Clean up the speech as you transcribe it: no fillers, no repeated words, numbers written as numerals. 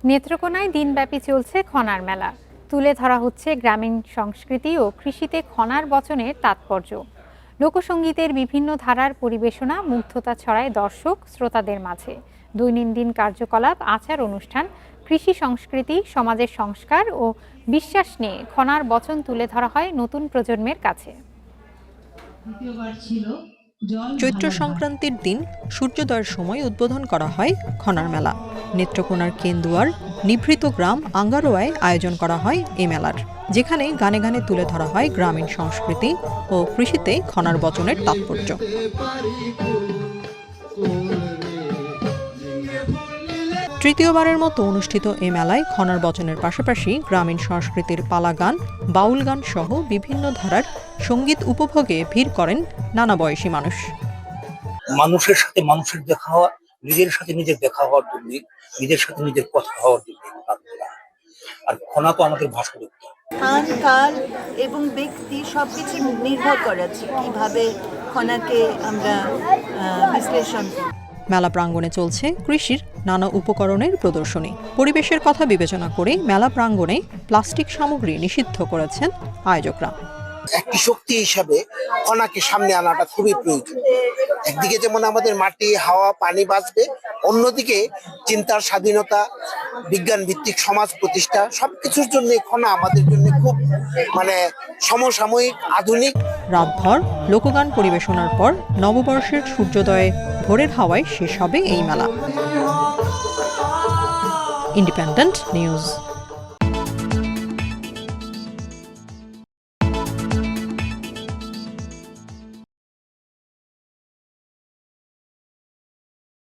নেত্রকোনায় দিনব্যাপী চলছে খনার মেলা। তুলে ধরা হচ্ছে গ্রামীণ সংস্কৃতি ও কৃষিতে খনার বচনের তাৎপর্য। লোকসঙ্গীতের বিভিন্ন ধারার পরিবেশনা মুগ্ধতা ছড়ায় দর্শক শ্রোতাদের মাঝে। দৈনন্দিন কার্যকলাপ, আচার অনুষ্ঠান, কৃষি সংস্কৃতি, সমাজের সংস্কার ও বিশ্বাস নিয়ে খনার বচন তুলে ধরা হয় নতুন প্রজন্মের কাছে। চৈত্র সংক্রান্তির দিন সূর্যোদয়ের সময় উদ্বোধন করা হয় খনার মেলা। নেত্রকোনার কেন্দুয়ার নিভৃত গ্রাম আঙ্গারোয়ায় আয়োজন করা হয় এই মেলার, যেখানে গানে গানে তুলে ধরা হয় গ্রামীণ সংস্কৃতি ও কৃষিতে খনার বচনের তাৎপর্য। তৃতীয়বারের মতো অনুষ্ঠিত এই মেলায় খনার বচনের পাশাপাশি গ্রামীণ সংস্কৃতির পালা গান, বাউল গান সহ বিভিন্ন ধারার সঙ্গীত উপভোগে ভিড় করেন নানা বয়সী মানুষ। মানুষের সাথে মানুষের দেখা হওয়া, নিজের সাথে নিজের দেখা হওয়ার জন্য, নিজের সাথে নিজের কথা হওয়ার জন্য। আর খনা তো আমাদের ভাস্কর্য, স্থান, কাল এবং ব্যক্তি সবকিছু নির্ভর করেছে কিভাবে খনাকে আমরা বিশ্লেষণ করি। মেলা প্রাঙ্গণে চলছে কৃষির নানা উপকরণের প্রদর্শনী। পরিবেশের কথা বিবেচনা করে মেলা প্রাঙ্গণে প্লাস্টিক সামগ্রী নিষিদ্ধ করেছেন আয়োজকরা। একটি শক্তি হিসাবে খনাকে সামনে আনাটা খুবই প্রয়োজন। একদিকে যেমন আমাদের মাটি, হাওয়া, পানি বাঁচবে, অন্যদিকে চিন্তার স্বাধীনতা, বিজ্ঞান ভিত্তিক সমাজ প্রতিষ্ঠা, সবকিছুর জন্য খনা আমাদের জন্য খুব সমসাময়িক, আধুনিক। রাতভর লোকগান পরিবেশনার পর নববর্ষের সূর্যোদয়ে ভোরের হাওয়ায় শেষ হবে এই মেলা। Independent news.